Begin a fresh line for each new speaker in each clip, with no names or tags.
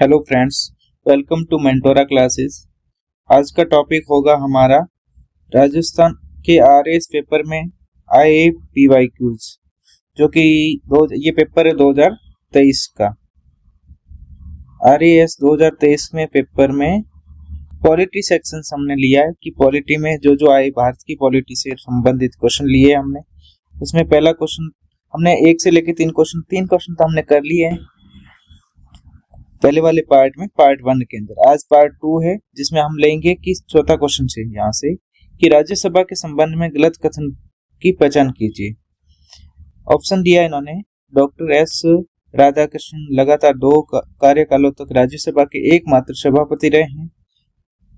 Hello friends, welcome to Mentora classes. आज का topic होगा हमारा राजस्थान के आरएएस पेपर में आए पीवाईक्यूज, जो कि ये पेपर है 2023 का। आरएएस 2023 में पेपर में पॉलिटी सेक्शन हमने लिया है कि पॉलिटी में जो आए भारत की पॉलिटी से संबंधित क्वेश्चन लिए हमने। उसमें पहला क्वेश्चन हमने 1 से लेकर 3 क्वेश्चन तो हमने कर लिए हैं पहले वाले पार्ट में, पार्ट 1 के अंदर। आज पार्ट 2 है जिसमें हम लेंगे कि चौथा क्वेश्चन से यहाँ से कि राज्यसभा के संबंध में गलत कथन की पहचान कीजिए। ऑप्शन दिया इन्होंने, डॉक्टर एस राधाकृष्णन लगातार 2 कार्यकालों तक राज्यसभा के एकमात्र सभापति रहे हैं।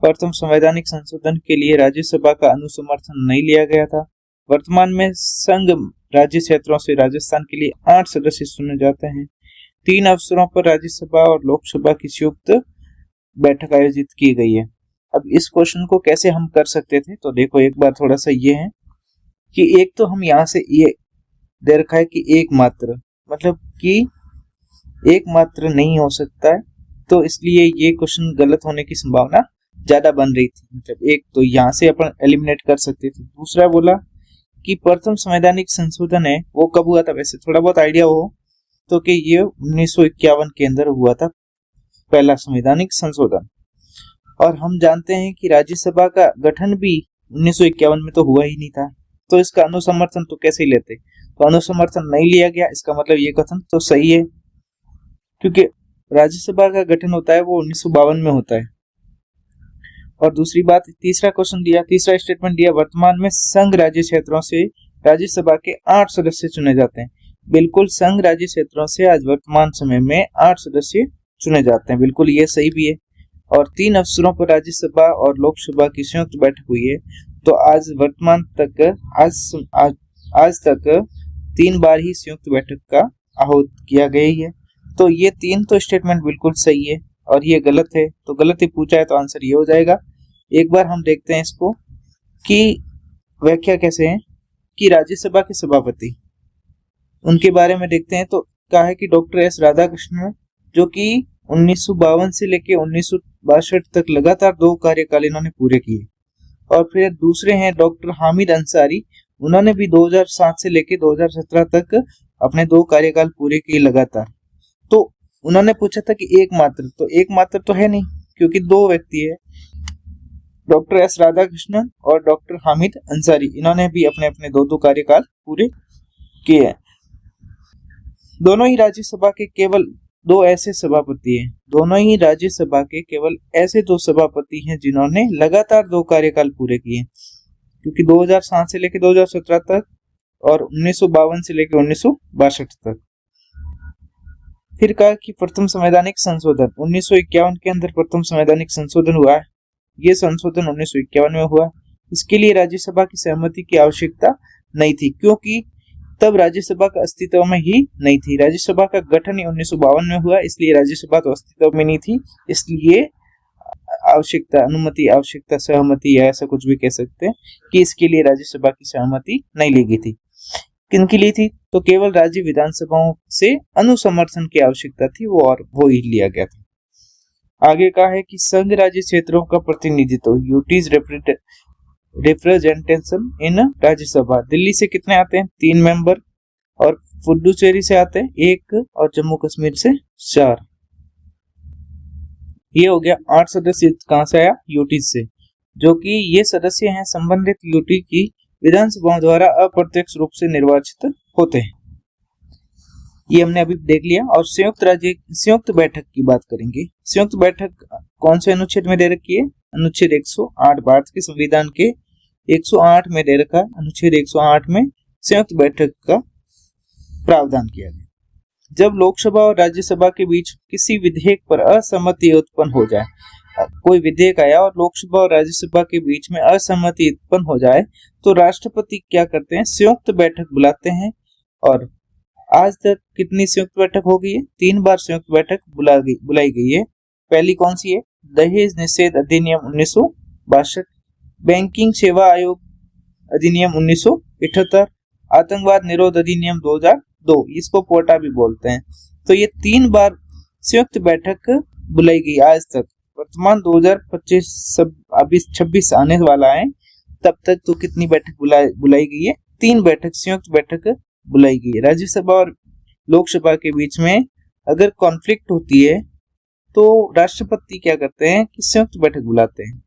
प्रथम संवैधानिक संशोधन के लिए राज्यसभा का अनुसमर्थन नहीं लिया गया था। वर्तमान में संघ राज्य क्षेत्रों से राजस्थान के लिए 8 सदस्य चुने जाते हैं। 3 अवसरों पर राज्यसभा और लोकसभा की संयुक्त बैठक आयोजित की गई है। अब इस क्वेश्चन को कैसे हम कर सकते थे, तो देखो एक बार थोड़ा सा ये है कि एक तो हम यहाँ से ये दे रखा है कि एकमात्र, मतलब कि एकमात्र नहीं हो सकता है, तो इसलिए ये क्वेश्चन गलत होने की संभावना ज्यादा बन रही थी। मतलब एक तो यहाँ से अपन एलिमिनेट कर सकते थे। दूसरा बोला कि प्रथम संवैधानिक संशोधन है वो कब हुआ था, वैसे थोड़ा बहुत आइडिया हो तो कि ये 1951 के अंदर हुआ था पहला संवैधानिक संशोधन। और हम जानते हैं कि राज्यसभा का गठन भी 1951 में तो हुआ ही नहीं था, तो इसका अनुसमर्थन तो कैसे ही लेते। तो अनुसमर्थन नहीं लिया गया, इसका मतलब ये कथन तो सही है, क्योंकि राज्यसभा का गठन होता है वो 1952 में होता है। और दूसरी बात, तीसरा क्वेश्चन दिया, तीसरा स्टेटमेंट दिया, वर्तमान में संघ राज्य क्षेत्रों से राज्यसभा के 8 सदस्य चुने जाते हैं। बिल्कुल, संघ राज्य क्षेत्रों से आज वर्तमान समय में 8 सदस्य चुने जाते हैं, बिल्कुल ये सही भी है। और 3 अवसरों पर राज्यसभा और लोकसभा की संयुक्त बैठक हुई है, तो आज वर्तमान तक आज तक 3 बार ही संयुक्त बैठक का आहूत किया गया ही है। तो ये 3 तो स्टेटमेंट बिल्कुल सही है और ये गलत है, तो गलत ही पूछा है तो आंसर ये हो जाएगा। एक बार हम देखते हैं इसको कि व्याख्या कैसे है कि राज्यसभा के सभापति, उनके बारे में देखते हैं। तो कहा है कि डॉक्टर एस राधाकृष्णन, जो कि 1952 से लेकर 1962 तक लगातार 2 कार्यकाल इन्होंने पूरे किए। और फिर दूसरे हैं डॉक्टर हामिद अंसारी, उन्होंने भी 2007 से लेकर 2017 तक अपने 2 कार्यकाल पूरे किए लगातार। तो उन्होंने पूछा था कि एकमात्र तो है नहीं, क्योंकि 2 व्यक्ति है, डॉक्टर एस राधाकृष्णन और डॉक्टर हामिद अंसारी, इन्होंने भी अपने अपने 2 कार्यकाल पूरे किए हैं। दोनों ही राज्यसभा के केवल 2 ऐसे सभापति हैं, दोनों ही राज्यसभा के केवल ऐसे 2 सभापति हैं जिन्होंने लगातार 2 कार्यकाल पूरे किए, क्योंकि 2007 से लेकर 2017 तक और 1952 से लेकर 1962 तक। फिर कहा कि प्रथम संवैधानिक संशोधन 1951 के अंदर प्रथम संवैधानिक संशोधन हुआ है। ये संशोधन 1951 में हुआ। इसके लिए राज्यसभा की सहमति की आवश्यकता नहीं थी, क्योंकि तब राज्यसभा का अस्तित्व में ही नहीं थी। राज्यसभा का गठन ही 1952 में हुआ, इसलिए राज्यसभा तो अस्तित्व में नहीं थी, इसलिए आवश्यकता सहमति या ऐसा कुछ भी कह सकते हैं कि इसके लिए राज्यसभा की सहमति नहीं ली गई थी। किनकी ली थी, तो केवल राज्य विधानसभाओं से अनुसमर्थन की आवश्यकता थी, वो ही लिया गया था। आगे कहा है कि संघ राज्य क्षेत्रों का प्रतिनिधित्व, UTs representation in Rajya Sabha, Delhi से कितने आते हैं, 3 मेंबर, और पुडुचेरी से आते हैं 1, और जम्मू कश्मीर से 4। ये हो गया 8 सदस्य। कहां से आया, यूटीज से, जो कि ये सदस्य हैं संबंधित यूटी की विधानसभाओं द्वारा अप्रत्यक्ष रूप से निर्वाचित होते हैं। ये हमने अभी देख लिया। और संयुक्त बैठक की बात करेंगे। संयुक्त बैठक कौन से अनुच्छेद में दे रखी है, अनुच्छेद 108, भारत के संविधान के 108 में दे रखा है। अनुच्छेद 108 में संयुक्त बैठक का प्रावधान किया गया। जब लोकसभा और राज्यसभा के बीच किसी विधेयक पर असहमति उत्पन्न हो जाए, कोई विधेयक आया और लोकसभा और राज्यसभा के बीच में असहमति उत्पन्न हो जाए, तो राष्ट्रपति क्या करते हैं, संयुक्त बैठक बुलाते हैं। और आज तक कितनी संयुक्त बैठक हो गई है, 3 बार संयुक्त बैठक बुलाई गई है। पहली कौन सी है, दहेज निषेध अधिनियम 1962, बैंकिंग सेवा आयोग अधिनियम 1978, आतंकवाद निरोध अधिनियम 2002, इसको पोटा भी बोलते हैं। तो ये 3 बार संयुक्त बैठक बुलाई गई आज तक? वर्तमान 2025 सब अभी 26 आने वाला है, तब तक तो कितनी बैठक बुलाई गई है? 3 बैठक, संयुक्त बैठक बुलाई गई है। राज्यसभा और लोकसभा के बीच में अगर कॉन्फ्लिक्ट होती है तो राष्ट्रपति क्या करते हैं कि संयुक्त बैठक बुलाते हैं,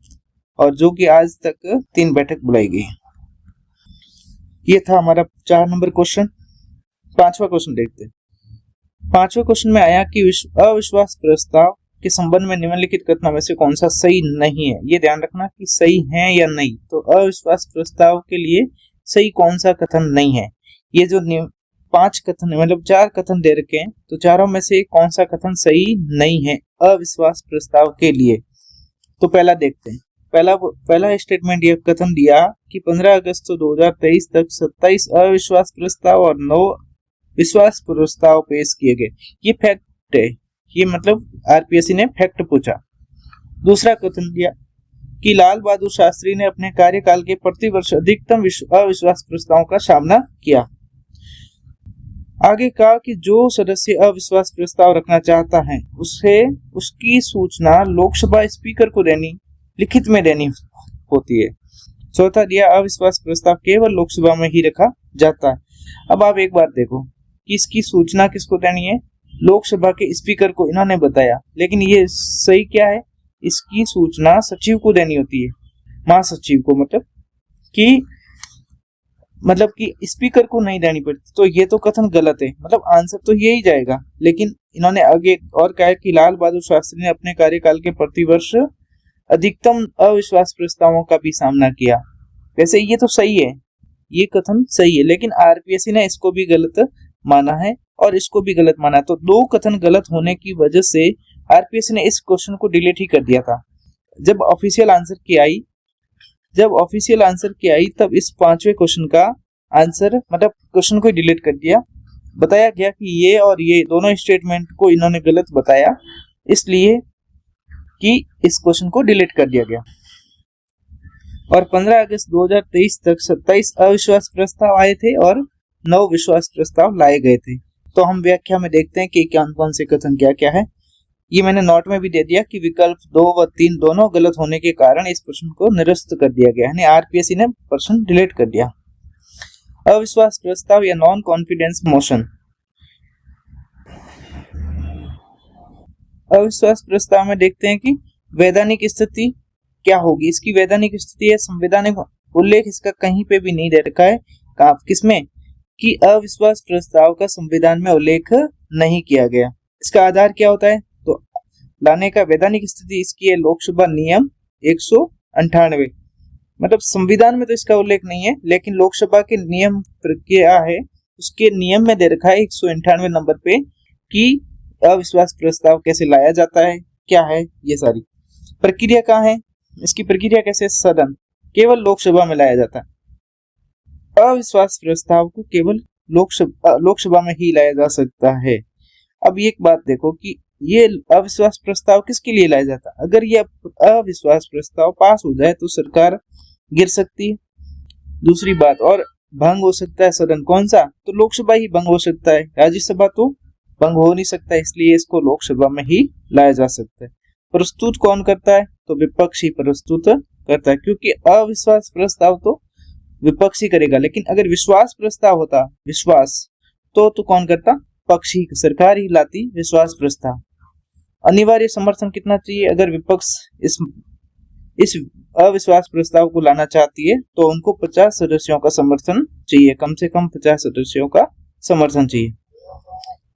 और जो कि आज तक 3 बैठक बुलाई गई। ये था हमारा 4 नंबर क्वेश्चन। 5वां क्वेश्चन देखते हैं। 5वें क्वेश्चन में आया कि अविश्वास प्रस्ताव के संबंध में निम्नलिखित कथनों में से कौन सा सही नहीं है। ये ध्यान रखना कि सही है या नहीं। तो अविश्वास प्रस्ताव के लिए सही कौन सा कथन नहीं है। ये जो 5 कथन मतलब 4 कथन दे रखे हैं, तो चारों में से कौन सा कथन सही नहीं है अविश्वास प्रस्ताव के लिए। तो पहला देखते हैं। पहला स्टेटमेंट ये कथन दिया कि 15 अगस्त 2023 तक 27 अविश्वास प्रस्ताव और 9 विश्वास प्रस्ताव पेश किए गए। ये फैक्ट है, ये मतलब आरपीएससी ने फैक्ट पूछा। दूसरा कथन दिया कि लाल बहादुर शास्त्री ने अपने कार्यकाल के प्रतिवर्ष अधिकतम अविश्वास प्रस्तावों का सामना किया। आगे कहा कि जो सदस्य अविश्वास प्रस्ताव रखना चाहता है उसे उसकी सूचना लोकसभा स्पीकर को लिखित में देनी होती है। चौथा दिया अविश्वास प्रस्ताव केवल लोकसभा में ही रखा जाता है। अब आप एक बार देखो कि इसकी सूचना किसको देनी है, लोकसभा के स्पीकर को इन्होंने बताया, लेकिन ये सही क्या है, इसकी सूचना सचिव को देनी होती है, महासचिव को, मतलब कि स्पीकर को नहीं देनी पड़ती। तो ये तो कथन गलत है, मतलब आंसर तो यही जाएगा। लेकिन इन्होंने आगे और कहा कि लाल बहादुर शास्त्री ने अपने कार्यकाल के प्रतिवर्ष अधिकतम अविश्वास प्रस्तावों का भी सामना किया। वैसे ये तो सही है, ये कथन सही है, लेकिन आरपीएससी ने इसको भी गलत माना है और इसको भी गलत माना। तो 2 कथन गलत होने की वजह से आरपीएससी ने इस क्वेश्चन को डिलीट ही कर दिया था। जब ऑफिशियल आंसर की आई तब इस 5वें क्वेश्चन का आंसर मतलब क्वेश्चन को डिलीट कर दिया। बताया गया कि ये और ये दोनों स्टेटमेंट को इन्होंने गलत बताया, इसलिए कि इस क्वेश्चन को डिलीट कर दिया गया। और 15 अगस्त 2023 तक 27 अविश्वास प्रस्ताव आए थे और 9 विश्वास प्रस्ताव लाए गए थे। तो हम व्याख्या में देखते हैं कि कौन से कथन क्या क्या है। ये मैंने नोट में भी दे दिया कि विकल्प 2 व 3 दोनों गलत होने के कारण इस प्रश्न को निरस्त कर दिया गया, यानी आरपीएससी ने प्रश्न डिलीट कर दिया। अविश्वास प्रस्ताव या नॉन कॉन्फिडेंस मोशन। अविश्वास प्रस्ताव में देखते हैं कि वैधानिक स्थिति क्या होगी। इसकी वैधानिक स्थिति है संवैधानिक उल्लेख इसका कहीं पे भी नहीं दे रखा है। किसमें कि अविश्वास प्रस्ताव का संविधान में उल्लेख नहीं किया गया। इसका आधार क्या होता है, तो लाने का वैधानिक स्थिति इसकी है लोकसभा नियम 198। मतलब संविधान में तो इसका उल्लेख नहीं है, लेकिन लोकसभा के नियम प्रक्रिया है, उसके नियम में दे रखा है 198 नंबर पे कि अविश्वास प्रस्ताव कैसे लाया जाता है, क्या है ये सारी प्रक्रिया। कहाँ है इसकी प्रक्रिया, कैसे, सदन केवल लोकसभा में लाया जाता है। अविश्वास प्रस्ताव को केवल लोकसभा में ही लाया जा सकता है। अब एक बात देखो कि ये अविश्वास प्रस्ताव किसके लिए लाया जाता है। अगर ये अविश्वास प्रस्ताव पास हो जाए तो सरकार गिर सकती है। दूसरी बात, और भंग हो सकता है सदन, कौन सा, तो लोकसभा ही भंग हो सकता है, राज्यसभा तो भंग हो नहीं सकता, इसलिए इसको लोकसभा में ही लाया जा सकता है। प्रस्तुत कौन करता है, तो विपक्ष ही प्रस्तुत करता है, क्योंकि अविश्वास प्रस्ताव तो विपक्ष ही करेगा, लेकिन अगर विश्वास प्रस्ताव होता, विश्वास तो कौन करता, पक्ष ही, सरकार ही लाती विश्वास प्रस्ताव। अनिवार्य समर्थन कितना चाहिए, अगर विपक्ष इस अविश्वास प्रस्ताव को लाना चाहती है तो उनको 50 सदस्यों का समर्थन चाहिए, कम से कम 50 सदस्यों का समर्थन चाहिए।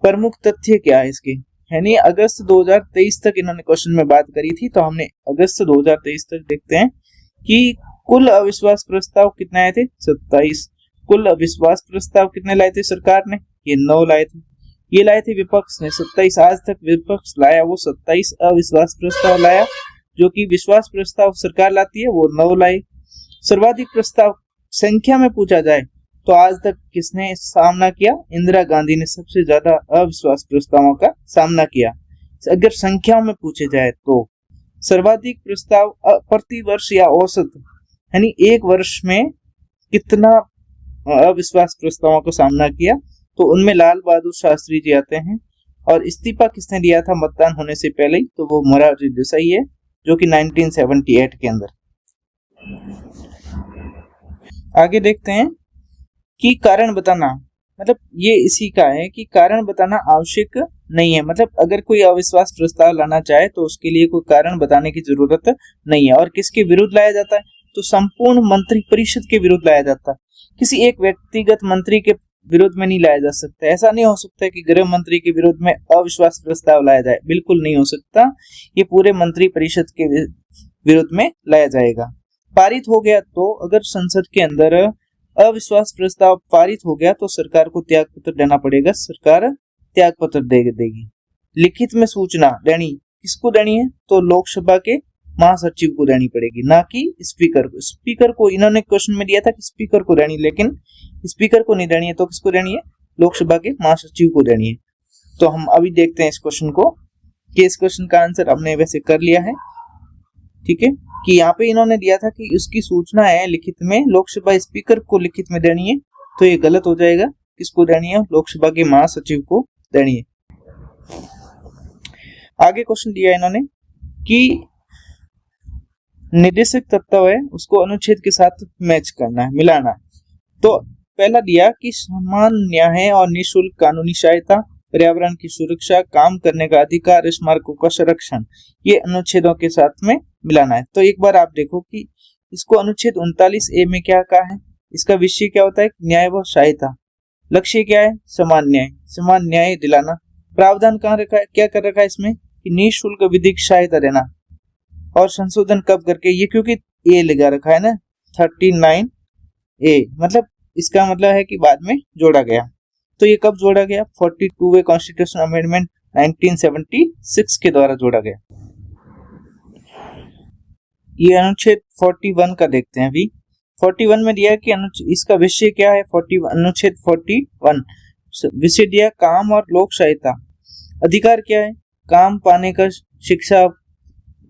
प्रमुख तथ्य क्या है इसके, यानी अगस्त 2023 तक इन्होंने क्वेश्चन में बात करी थी, तो हमने अगस्त 2023 तक देखते हैं कि कुल अविश्वास प्रस्ताव कितने आए थे, 27। कुल अविश्वास प्रस्ताव कितने लाए थे सरकार ने, ये 9 लाए थे। ये लाए थे विपक्ष ने 27। आज तक विपक्ष लाया वो 27 अविश्वास प्रस्ताव लाया, जो कि विश्वास प्रस्ताव सरकार लाती है वो 9 लाए। सर्वाधिक प्रस्ताव संख्या में पूछा जाए तो आज तक किसने सामना किया, इंदिरा गांधी ने सबसे ज्यादा अविश्वास प्रस्तावों का सामना किया। अगर संख्याओं में पूछे जाए तो सर्वाधिक प्रस्ताव प्रति वर्ष या औसत, यानी एक वर्ष में कितना अविश्वास प्रस्तावों का सामना किया, तो उनमें लाल बहादुर शास्त्री जी आते हैं और इस्तीफा किसने दिया था मतदान होने से पहले ही, तो वो मोरारजी देसाई है, जो कि 1978 के अंदर। आगे देखते हैं कि कारण बताना, मतलब ये इसी का है कि कारण बताना आवश्यक नहीं है, मतलब अगर कोई अविश्वास प्रस्ताव लाना चाहे तो उसके लिए कोई कारण बताने की जरूरत नहीं है। और किसके विरुद्ध लाया जाता है, तो संपूर्ण मंत्री परिषद के विरुद्ध लाया जाता है, किसी एक व्यक्तिगत मंत्री के विरोध में नहीं लाया जा सकता। ऐसा नहीं हो सकता कि गृह मंत्री के विरोध में अविश्वास प्रस्ताव लाया जाए, बिल्कुल नहीं हो सकता, ये पूरे मंत्री परिषद के विरोध में लाया जाएगा। पारित हो गया तो अगर संसद के अंदर अविश्वास प्रस्ताव पारित हो गया तो सरकार को त्याग पत्र देना पड़ेगा, सरकार त्याग पत्र देगी। लिखित में सूचना देनी किसको देनी है, तो लोकसभा के महासचिव को देनी पड़ेगी, ना कि स्पीकर को। स्पीकर को इन्होंने क्वेश्चन में दिया था कि स्पीकर को देनी, लेकिन स्पीकर को नहीं देनी है, तो किसको देनी है, लोकसभा के महासचिव को देनी है। तो हम अभी देखते हैं इस क्वेश्चन को, कि इस क्वेश्चन का आंसर हमने वैसे कर लिया है, ठीक है, कि यहाँ पे इन्होंने दिया था कि उसकी सूचना है लिखित में, लोकसभा स्पीकर को लिखित में देनी है, तो ये गलत हो जाएगा। किसको देनी है, लोकसभा के महासचिव को देनी है। आगे क्वेश्चन दिया इन्होंने कि निर्देशक तत्व है उसको अनुच्छेद के साथ मैच करना है, मिलाना है। तो पहला दिया कि समान न्याय और निःशुल्क कानूनी सहायता, पर्यावरण की सुरक्षा, काम करने का अधिकार, स्मारकों का संरक्षण, ये अनुच्छेदों के साथ में मिलाना है। तो एक बार आप देखो कि इसको अनुच्छेद 39A में क्या कहा है, इसका विषय क्या होता है, न्याय व सहायता। लक्ष्य क्या है, समान न्याय दिलाना। प्रावधान कहाँ रखा है, क्या कर रखा है इसमें, कि निःशुल्क विधिक सहायता देना। और संशोधन कब करके, ये क्योंकि ए लगा रखा है ना 39A, मतलब इसका मतलब है कि बाद में जोड़ा गया। तो ये कब जोड़ा गया, 42वें कॉन्स्टिट्यूशन अमेंडमेंट 1976 के द्वारा जोड़ा गया। ये अनुच्छेद 41 का देखते हैं अभी। 41 में दिया कि इसका विषय क्या है, अनुच्छेद 41 विषय दिया काम और लोक सहायता। अधिकार क्या है, काम पाने का, शिक्षा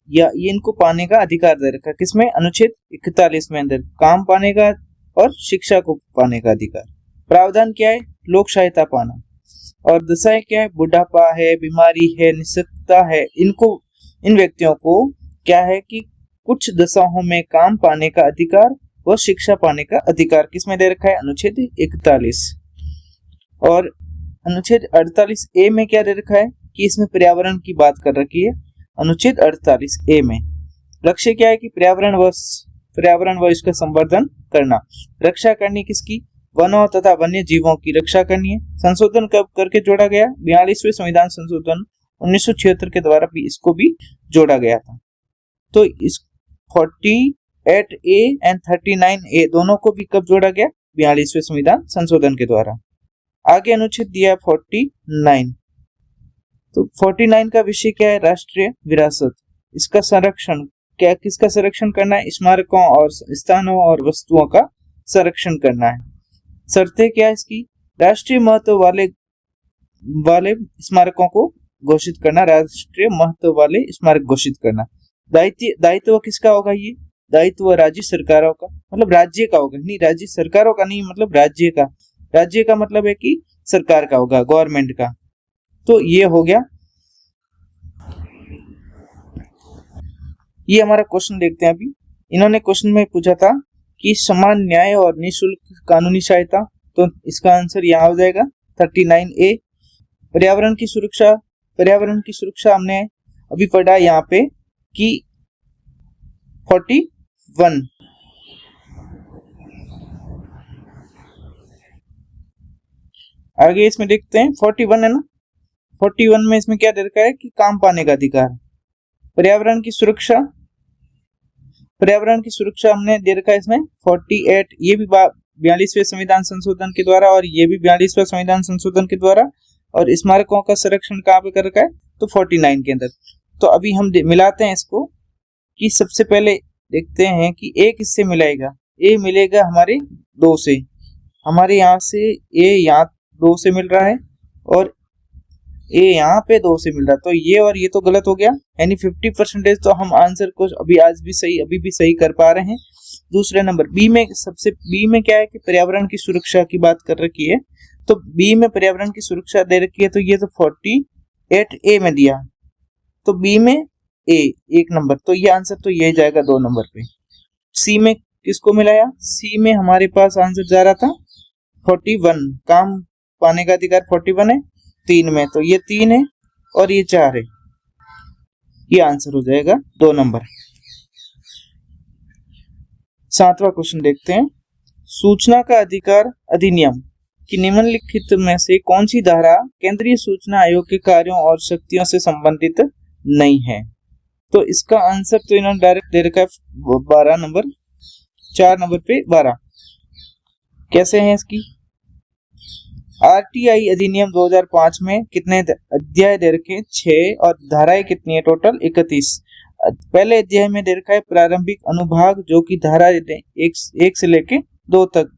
या ये इनको पाने का अधिकार दे रखा है किसमें, अनुच्छेद 41 में अंदर, काम पाने का और शिक्षा को पाने का अधिकार। प्रावधान क्या है, लोक सहायता पाना। और दशाएं क्या है, बुढ़ापा है, बीमारी है, निःशक्तता है, इनको, इन व्यक्तियों को क्या है कि कुछ दशाओं में काम पाने का अधिकार व शिक्षा पाने का अधिकार किसमें दे रखा है, अनुच्छेद 41। और अनुच्छेद 48A में क्या दे रखा है कि इसमें पर्यावरण की बात कर रखी है, अनुच्छेद 48A में। लक्ष्य क्या है कि पर्यावरण व इसका संवर्धन करना, रक्षा करनी किसकी, वनों तथा वन्य जीवों की रक्षा करनी है। संशोधन कब करके जोड़ा गया, 42वें संविधान संशोधन 1976 के द्वारा भी इसको भी जोड़ा गया था। तो इस 48A एंड 39A दोनों को भी कब जोड़ा गया, 42वें संविधान संशोधन के द्वारा। आगे अनुच्छेद दिया 49। तो 49 का विषय क्या है, राष्ट्रीय विरासत, इसका संरक्षण, क्या किसका संरक्षण करना है, स्मारकों और स्थानों और वस्तुओं का संरक्षण करना है। शर्तें क्या है इसकी, राष्ट्रीय महत्व वाले स्मारकों को घोषित करना, राष्ट्रीय महत्व वाले स्मारक घोषित करना। दायित्व किसका होगा, ये दायित्व राज्य सरकारों का, मतलब राज्य का होगा, नहीं राज्य सरकारों का नहीं, मतलब राज्य का। राज्य का मतलब है कि सरकार का होगा, गवर्नमेंट का। तो ये हो गया। ये हमारा क्वेश्चन देखते हैं अभी। इन्होंने क्वेश्चन में पूछा था कि समान न्याय और निःशुल्क कानूनी सहायता, तो इसका आंसर यहाँ हो जाएगा 39A। पर्यावरण की सुरक्षा हमने अभी पढ़ा यहाँ पे कि 41। आगे इसमें देखते हैं 41 है ना, 41 में इसमें क्या दे रखा है कि काम पाने का अधिकार। पर्यावरण की सुरक्षा हमने दे रखा है इसमें 48, ये भी 42वें संविधान संशोधन के द्वारा और ये भी 42वें संविधान संशोधन के द्वारा। और स्मारकों का संरक्षण कहाँ पे कर रखा है, तो 49 के अंदर। तो अभी हम मिलाते हैं इसको, कि सबसे पहले देखते हैं कि ए किससे मिलाएगा, ए मिलेगा हमारे 2 से, हमारे यहाँ से ए यहाँ 2 से मिल रहा है और ए यहाँ पे 2 से मिल रहा है। तो ये और ये तो गलत हो गया, यानी 50%। तो हम आंसर को अभी भी सही कर पा रहे हैं। दूसरे नंबर बी में क्या है कि पर्यावरण की सुरक्षा की बात कर रखी है, तो बी में पर्यावरण की सुरक्षा दे रखी है, तो ये तो 8A में दिया, तो B में A 1 नंबर, तो ये आंसर तो ये जाएगा 2 नंबर पे। C में किसको मिलाया? C में हमारे पास आंसर जा रहा था 41, काम पाने का अधिकार 41 है 3 में, तो ये 3 है और ये 4 है, ये आंसर हो जाएगा 2 नंबर। 7वां क्वेश्चन देखते हैं। सूचना का अधिकार अधिनियम की निम्नलिखित में से कौन सी धारा केंद्रीय सूचना आयोग के कार्यों और शक्तियों से संबंधित नहीं है? तो इसका आंसर तो इन्होंने डायरेक्ट दे रखा है 12 नंबर, 4 नंबर पे 12। कैसे है इसकी? आरटीआई अधिनियम 2005 में कितने अध्याय दे रखे? 6, और धाराएं कितनी है टोटल? 31। पहले अध्याय में दे रखा है प्रारंभिक अनुभाग, जो कि धारा 1 से लेके 2 तक,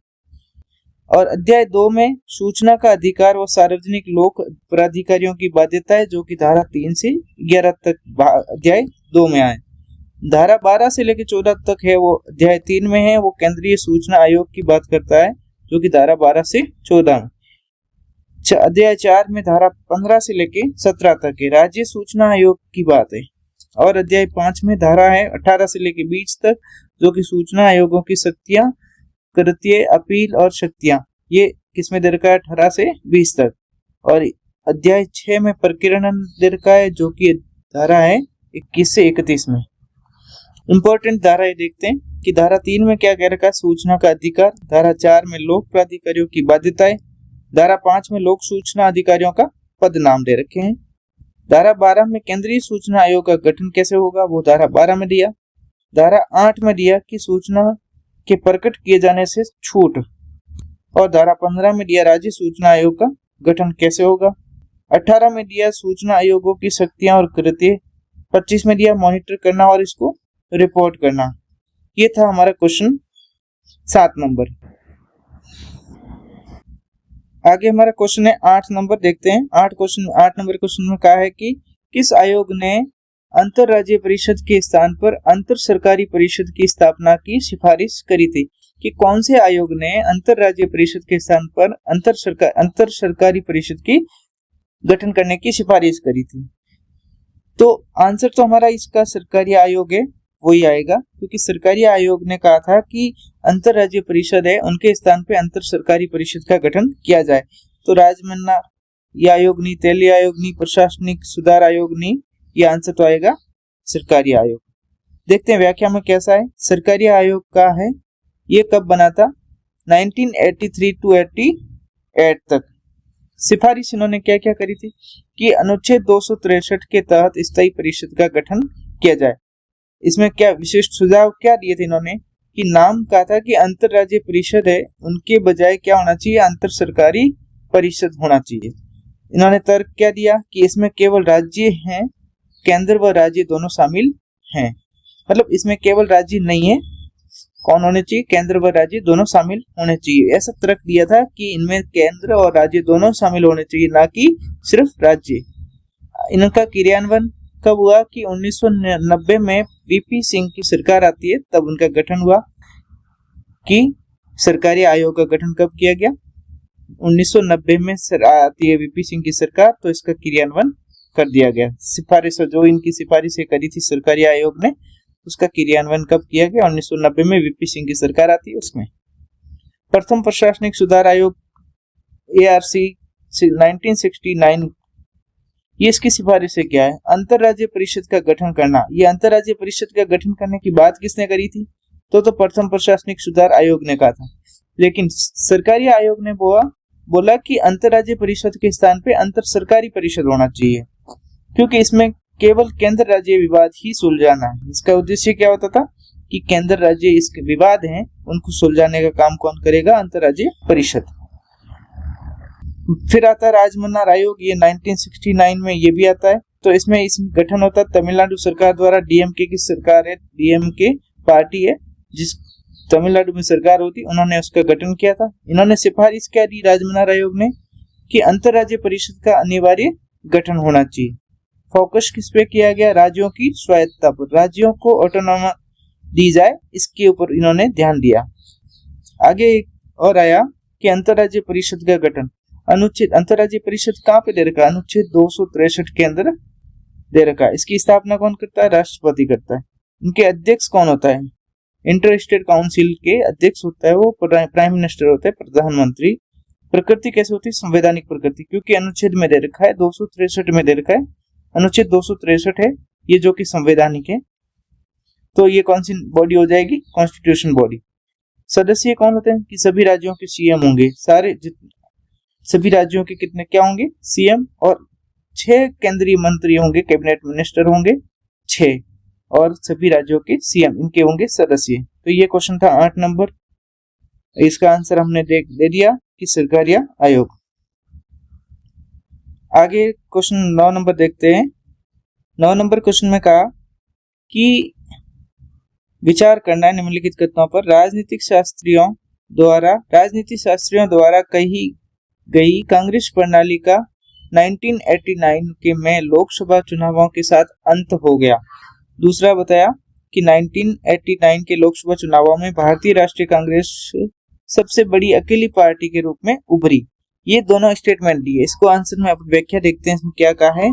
और अध्याय 2 में सूचना का अधिकार व सार्वजनिक लोक प्राधिकारियों की बाध्यताएं, जो कि धारा 3 से 11 तक अध्याय 2 में आए। धारा 12 से लेके 14 तक है वो अध्याय 3 में है, वो केंद्रीय सूचना आयोग की बात करता है, जो कि धारा 12 से 14 में। अध्याय 4 में धारा 15 से लेके 17 तक है, राज्य सूचना आयोग की बात है। और अध्याय 5 में धारा है 18 से लेके 20 तक, जो कि सूचना आयोगों की शक्तियां, कृत्य, अपील और शक्तियां, ये किसमें दे रखा है? 18 से 20 तक। और अध्याय 6 में प्रकीर्णन दे रखा है, जो कि धारा है 21 से 31 में। इंपॉर्टेंट धारा ये देखते हैं कि धारा 3 में क्या कह रखा है? सूचना का अधिकार। धारा 4 में लोक प्राधिकारियों की बाध्यताएं। धारा 5 में लोक सूचना अधिकारियों का पद नाम दे रखे हैं। धारा 12 में केंद्रीय सूचना आयोग का गठन कैसे होगा, वो धारा 12 में दिया। धारा 8 में दिया कि सूचना के प्रकट किए जाने से छूट, और धारा 15 में दिया राज्य सूचना आयोग का गठन कैसे होगा। 18 में दिया सूचना आयोगों की शक्तियां और कृत्य। 25 में दिया मॉनिटर करना और इसको रिपोर्ट करना। ये था हमारा क्वेश्चन 7 नंबर। आगे हमारा क्वेश्चन है 8 नंबर, देखते हैं। 8 नंबर क्वेश्चन में कहा है कि किस आयोग ने अंतरराज्यीय परिषद के स्थान पर अंतर सरकारी परिषद की स्थापना की सिफारिश करी थी? कि कौन से आयोग ने अंतरराज्यीय परिषद के स्थान पर अंतर सरकारी परिषद की गठन करने की सिफारिश करी थी? तो आंसर तो हमारा इसका सरकारी आयोग है, वही आएगा, क्योंकि सरकारी आयोग ने कहा था कि अंतरराज्यीय परिषद है, उनके स्थान पे अंतर सरकारी परिषद का गठन किया जाए। तो राजमन्ना ये आयोग नहीं, तेली आयोग नहीं, प्रशासनिक सुधार आयोग नहीं, ये आंसर तो आएगा सरकारी आयोग। देखते हैं व्याख्या में कैसा है। सरकारी आयोग का है, ये कब बना था? 1983 to 88 तक। सिफारिश इन्होंने क्या क्या करी थी? कि अनुच्छेद 263 के तहत स्थायी परिषद का गठन किया जाए। इसमें क्या विशिष्ट सुझाव क्या दिए थे इन्होंने? कि नाम कहा था कि अंतरराज्यीय परिषद है, उनके बजाय क्या होना चाहिए? अंतर सरकारी परिषद होना चाहिए। इन्होंने तर्क क्या दिया? कि इसमें केवल राज्य हैं, केंद्र व राज्य दोनों शामिल हैं। मतलब इसमें केवल राज्य नहीं है, कौन होने चाहिए? केंद्र व राज्य दोनों शामिल होने चाहिए। ऐसा तर्क दिया था कि इनमें केंद्र और राज्य दोनों शामिल होने चाहिए, ना कि सिर्फ राज्य। इनका क्रियान्वयन कब हुआ? कि 1990 में वीपी सिंह की सरकार आती है, तब उनका गठन हुआ। कि सरकारी आयोग का गठन कब किया गया? 1990 में आती है वीपी सिंह की सरकार, तो इसका क्रियान्वयन कर दिया गया। सिफारिश जो इनकी सिफारिशें करी थी सरकारी आयोग ने, उसका क्रियान्वयन कब किया गया? 1990 में वीपी सिंह की सरकार आती है उसमें। प्रथम प्रशासनिक सुधार आयोग ARC 1969, ये इसकी सिफारिश से क्या है? अंतरराज्यीय परिषद का गठन करना। ये अंतरराज्यीय परिषद का गठन करने की बात किसने करी थी? तो प्रथम प्रशासनिक सुधार आयोग ने कहा था। लेकिन सरकारी आयोग ने बोला कि अंतरराज्यीय परिषद के स्थान पे अंतर सरकारी परिषद होना चाहिए, क्योंकि इसमें केवल केंद्र राज्य विवाद ही सुलझाना है। इसका उद्देश्य क्या होता था? कि केंद्र राज्य इसके विवाद हैं, उनको सुलझाने का काम कौन करेगा? अंतरराज्यीय परिषद। फिर आता है राजमन्ना आयोग, ये 1969 में ये भी आता है। तो इसमें गठन होता है तमिलनाडु सरकार द्वारा। डीएमके की सरकार है, डीएमके पार्टी है जिस तमिलनाडु में सरकार होती, उन्होंने उसका गठन किया था। इन्होंने सिफारिश क्या दी राजमन्ना आयोग ने? कि अंतरराज्यीय परिषद का अनिवार्य गठन होना चाहिए। फोकस किस पे किया गया? राज्यों की स्वायत्तता पर, राज्यों को ऑटोनॉमी दी जाए, इसके ऊपर इन्होंने ध्यान दिया। आगे एक और आया कि अंतरराज्यीय परिषद का गठन। अनुच्छेद अंतर्राज्यीय परिषद कहाँ पे दे रखा है? अनुच्छेद 263 के अंदर दे रखा है। इसकी स्थापना कौन करता है? राष्ट्रपति करता है। इनके अध्यक्ष कौन होता है? इंटर स्टेट काउंसिल के अध्यक्ष होता है वो प्राइम मिनिस्टर होता है, प्रधानमंत्री। प्रकृति कैसे होती है? संवैधानिक प्रकृति, क्योंकि अनुच्छेद में दे रखा है 263 में दे रखा है, अनुच्छेद 263 है ये जो कि संवैधानिक है। तो ये कौन सी बॉडी हो जाएगी? Constitution body. सदस्य कौन होते हैं? कि सभी राज्यों के सीएम होंगे, सभी राज्यों के कितने क्या होंगे? सीएम, और 6 केंद्रीय मंत्री होंगे, कैबिनेट मिनिस्टर होंगे 6, और सभी राज्यों के सीएम इनके होंगे सदस्य। तो ये क्वेश्चन था 8 नंबर। इसका आंसर हमने दे दिया कि सरकारिया आयोग। आगे क्वेश्चन 9 नंबर देखते हैं। 9 नंबर क्वेश्चन में कहा कि विचार करना है निम्नलिखित कथनों पर। राजनीति शास्त्रियों द्वारा कही गई कांग्रेस प्रणाली का 1989 के में लोकसभा चुनावों के साथ अंत हो गया। दूसरा बताया कि 1989 के लोकसभा चुनावों में भारतीय राष्ट्रीय कांग्रेस सबसे बड़ी अकेली पार्टी के रूप में उभरी। ये दोनों स्टेटमेंट दिए। इसको आंसर में आप व्याख्या देखते हैं। इसमें क्या कहा है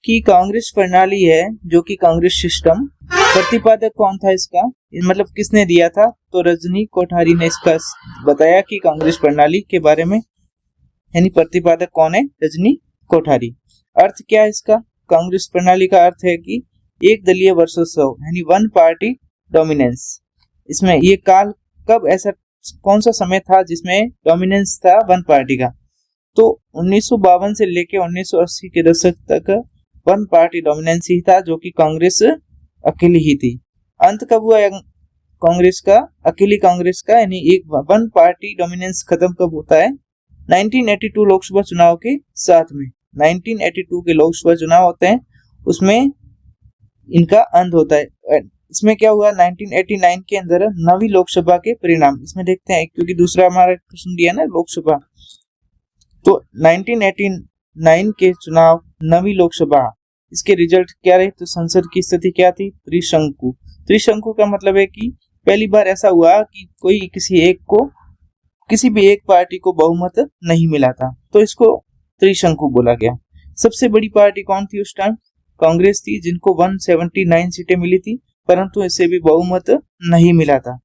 कि कांग्रेस प्रणाली है जो कि कांग्रेस सिस्टम, प्रतिपादक कौन था इसका, मतलब किसने दिया था? तो रजनी कोठारी ने इसका बताया कि कांग्रेस प्रणाली के बारे में, यानी प्रतिपादक कौन है? रजनी कोठारी। अर्थ क्या है इसका? कांग्रेस प्रणाली का अर्थ है कि एक दलीय वर्चस्व, यानी वन पार्टी डोमिनेंस। इसमें ये काल कब, ऐसा कौन सा समय था जिसमें डोमिनेंस था वन पार्टी का? तो 1952 से लेके 1980 के दशक तक वन पार्टी डोमिनेंस ही था, जो कि कांग्रेस अकेली ही थी। अंत कब हुआ कांग्रेस का, अकेली कांग्रेस का, यानी एक वन पार्टी डोमिनेंस खत्म कब होता है? 1982 लोकसभा चुनाव के साथ में। 1982 के लोकसभा चुनाव होते हैं, उसमें इनका अंत होता है। इसमें क्या हुआ? 1989 के अंदर नवी लोकसभा के परिणाम इसमें देखते हैं, क्योंकि दूसरा हमारा क्वेश्चन दिया ना लोकसभा। तो 1989 के चुनाव, नवी लोकसभा, इसके रिजल्ट क्या रहे? तो संसद की स्थिति क्या थी? त्रिशंकु। त्रिशंकु का मतलब है कि पहली बार ऐसा हुआ कि किसी भी एक पार्टी को बहुमत नहीं मिला था, तो इसको त्रिशंकु बोला गया। सबसे बड़ी पार्टी कौन थी उस टाइम? कांग्रेस थी, जिनको 179 सीटें मिली थी, परंतु इसे भी बहुमत नहीं मिला था।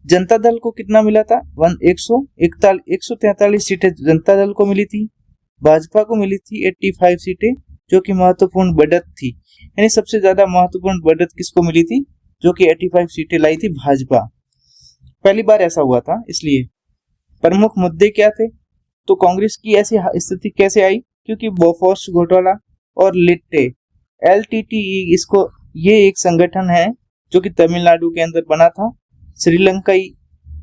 जनता दल को कितना मिला था? 143 सीटें जनता दल को मिली थी। भाजपा को मिली थी 85 सीटें, जो कि महत्वपूर्ण बढ़त थी। यानी सबसे ज्यादा महत्वपूर्ण बढ़त किसको मिली थी? जो कि 85 सीटें लाई थी भाजपा। पहली बार ऐसा हुआ था। इसलिए प्रमुख मुद्दे क्या थे? तो कांग्रेस की ऐसी स्थिति कैसे आई? क्योंकि बोफोर्स घोटाला और लिट्टे, LTTE, इसको ये एक संगठन है जो कि तमिलनाडु के अंदर बना था, श्रीलंका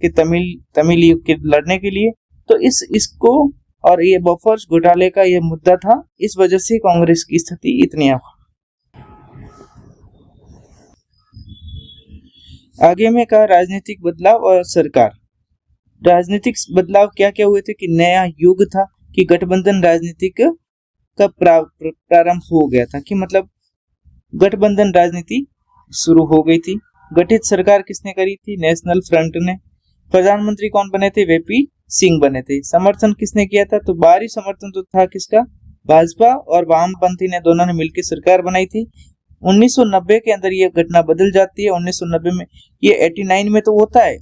के तमिल के लड़ने के लिए। तो इसको और ये बोफोर्स घोटाले का ये मुद्दा था, इस वजह से कांग्रेस की स्थिति इतनी है। आगे में कहा राजनीतिक बदलाव और सरकार। राजनीतिक बदलाव क्या क्या हुए थे? कि नया युग था, कि गठबंधन राजनीतिक का प्रारंभ हो गया था, कि मतलब गठबंधन राजनीति शुरू हो गई थी। गठित सरकार किसने करी थी? नेशनल फ्रंट ने। प्रधानमंत्री कौन बने थे? VP सिंह बने थे। समर्थन किसने किया था? तो बाहरी समर्थन तो था किसका? भाजपा और वामपंथी ने, दोनों ने मिलकर सरकार बनाई थी। 1990 के अंदर ये घटना बदल जाती है। 1990 में, ये 89 में तो होता है,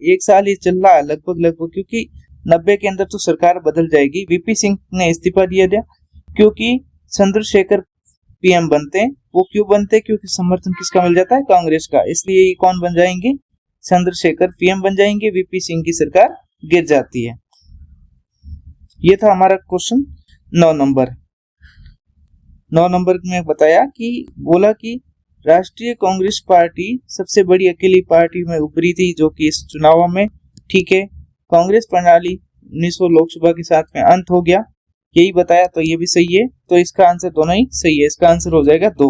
एक साल ये चल रहा है लगभग, क्योंकि 90 के अंदर तो सरकार बदल जाएगी। VP सिंह ने इस्तीफा दिया था, क्योंकि चंद्रशेखर PM बनते हैं। वो क्यों बनते हैं? क्योंकि समर्थन किसका मिल जाता है? कांग्रेस का। इसलिए ये कौन बन जाएंगे? चंद्रशेखर PM बन जाएंगे, VP सिंह की सरकार गिर जाती है। ये था हमारा क्वेश्चन 9 नंबर। 9 नंबर में बताया कि बोला कि राष्ट्रीय कांग्रेस पार्टी सबसे बड़ी अकेली पार्टी में उभरी थी, जो कि इस चुनाव में, ठीक है, कांग्रेस प्रणाली 1900 लोकसभा के साथ में अंत हो गया, यही बताया। तो ये भी सही है। तो इसका आंसर दोनों ही सही है। इसका आंसर हो जाएगा 2।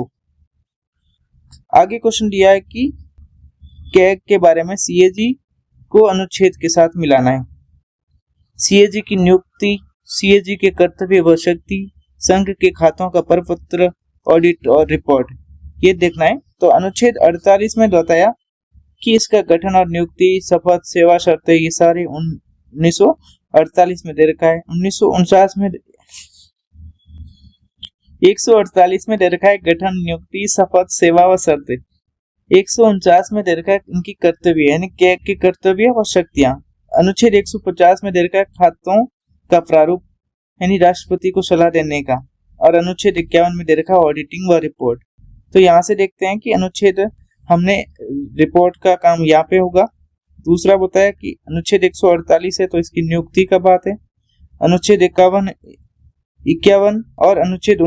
आगे क्वेश्चन दिया है कि कैग के बारे में, CAG को अनुच्छेद के साथ मिलाना है। CAG की नियुक्ति, CAG के कर्तव्य व शक्ति, संघ के खातों का प्रपत्र, ऑडिट और रिपोर्ट, ये देखना है। तो अनुच्छेद 48 में बताया कि इसका गठन और नियुक्ति, शपथ, सेवा शर्तें, ये सारे 1900 148 में दे रखा है। 1949 में 148 में दे रखा है गठन, नियुक्ति, शपथ, सेवा व शर्तें। 149 में दे रखा है इनकी कर्तव्य यानी क्या के कर्तव्य व शक्तियां। अनुच्छेद 150 में दे रखा है खातों का प्रारूप यानी राष्ट्रपति को सलाह देने का, और अनुच्छेद 51 में दे रखा है ऑडिटिंग व रिपोर्ट। तो यहाँ से देखते हैं कि अनुच्छेद हमने रिपोर्ट का काम यहाँ पे होगा। दूसरा बताया कि अनुच्छेद 148 है तो इसकी नियुक्ति का बात है। अनुच्छेद 51 और अनुच्छेद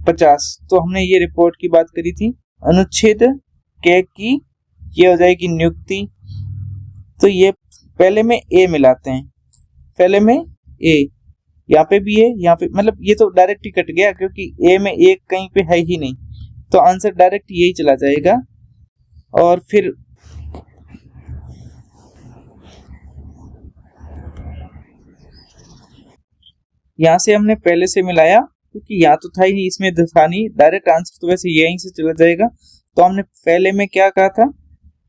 50 तो हमने ये रिपोर्ट की बात करी थी। अनुच्छेद के की ये हो जाएगी नियुक्ति। तो ये पहले में ए मिलाते हैं, पहले में ए, यहाँ पे भी है, यहाँ पे मतलब ये तो डायरेक्ट ही कट गया क्योंकि ए में एक कहीं पे है ही नहीं, तो आंसर डायरेक्ट यही चला जाएगा। और फिर यहाँ से हमने पहले से मिलाया क्योंकि यहाँ तो था ही नहीं, इसमें था नहीं, डायरेक्ट आंसर तो वैसे यहीं से चला जाएगा। तो हमने पहले में क्या कहा था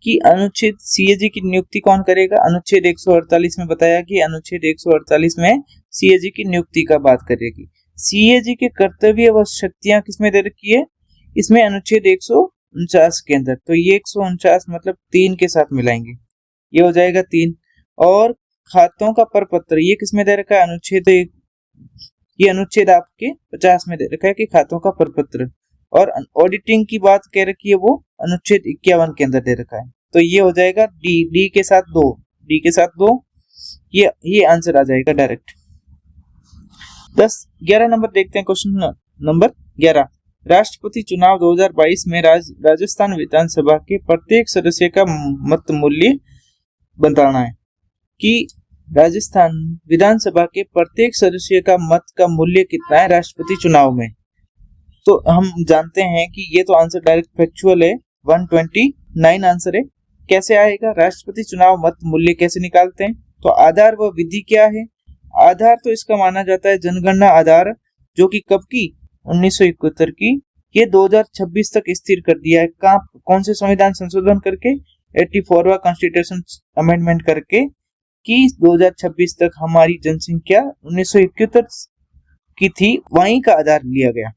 कि अनुच्छेद सीएजी की नियुक्ति कौन करेगा। अनुच्छेद 148 में बताया कि अनुच्छेद 148 में सीएजी की नियुक्ति का बात करेगी। सीएजी के कर्तव्य व शक्तियां किसमें दे रखी है, इसमें अनुच्छेद 149 के अंदर। तो ये 149 मतलब 3 के साथ मिलाएंगे, ये हो जाएगा 3। और खातों का प्रपत्र ये किसमें दे रखा है, अनुच्छेद ये अनुच्छेद आपके 50 में दे रखा है कि खातों का प्रपत्र। और ऑडिटिंग की बात कह रखी है वो अनुच्छेद 51 के अंदर दे रखा है। तो ये हो जाएगा डी के साथ 2, डी के साथ 2, ये आंसर आ जाएगा डायरेक्ट। 11 नंबर देखते हैं, क्वेश्चन नंबर 11। राष्ट्रपति चुनाव 2022 में राजस्थान विधानसभा के प्रत्येक सदस्य का मत मूल्य बताना है कि राजस्थान विधानसभा के प्रत्येक सदस्य का मत का मूल्य कितना है राष्ट्रपति चुनाव में। तो हम जानते हैं कि ये तो आंसर डायरेक्ट फैक्चुअल है, 129 आंसर है। कैसे आएगा राष्ट्रपति चुनाव मत मूल्य कैसे निकालते हैं, तो आधार व विधि क्या है। आधार तो इसका माना जाता है जनगणना आधार, जो कि कब की, 1971 की। ये 2026 तक स्थिर कर दिया है, कौन से संविधान संशोधन करके, 84वां कॉन्स्टिट्यूशन अमेंडमेंट करके, कि 2026 तक हमारी जनसंख्या 1971 की थी, वहीं का आधार लिया गया।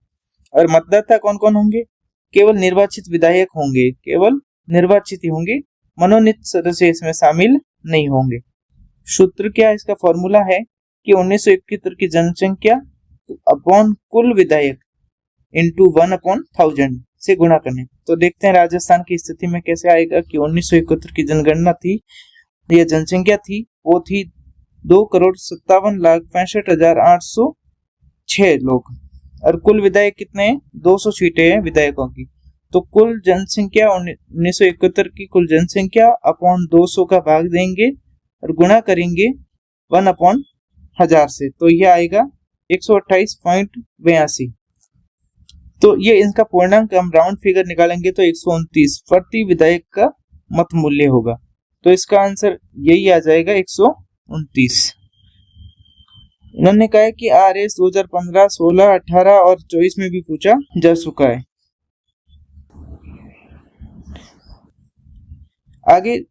और मतदाता कौन कौन होंगे, केवल निर्वाचित विधायक होंगे, केवल निर्वाचित ही होंगे, मनोनीत सदस्य इसमें शामिल नहीं होंगे। सूत्र क्या है, इसका फॉर्मूला है कि 1971 की जनसंख्या अपॉन कुल विधायक इंटू 1/1000 से गुणा करने। तो देखते हैं राजस्थान की स्थिति में कैसे आएगा कि 1971 की जनगणना थी, यह जनसंख्या थी, वो थी 2,57,65,806 लोग, और कुल विधायक कितने हैं, 200 सीटें हैं विधायकों की। तो कुल जनसंख्या 1971 की कुल जनसंख्या अपॉन 200 का भाग देंगे और गुणा करेंगे 1/1000 से, तो यह आएगा 128.82। तो ये इनका पूर्णांक हम राउंड फिगर निकालेंगे तो 129 प्रति विधायक का मत मूल्य होगा। तो इसका आंसर यही आ जाएगा 129। इन्होंने कहा है कि RS 2015, 16, 18 और 24 में भी पूछा जा चुका है। आगे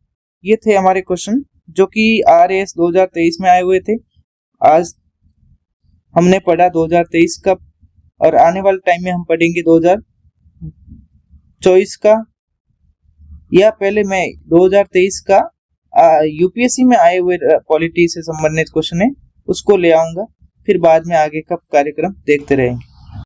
ये थे हमारे क्वेश्चन जो कि RS 2023 में आए हुए थे। आज हमने पढ़ा 2023 का, और आने वाले टाइम में हम पढ़ेंगे 2024 का, या पहले मैं 2023 का यूपीएससी में आए हुए पॉलिटी से संबंधित क्वेश्चन है उसको ले आऊंगा, फिर बाद में आगे का कार्यक्रम देखते रहेंगे।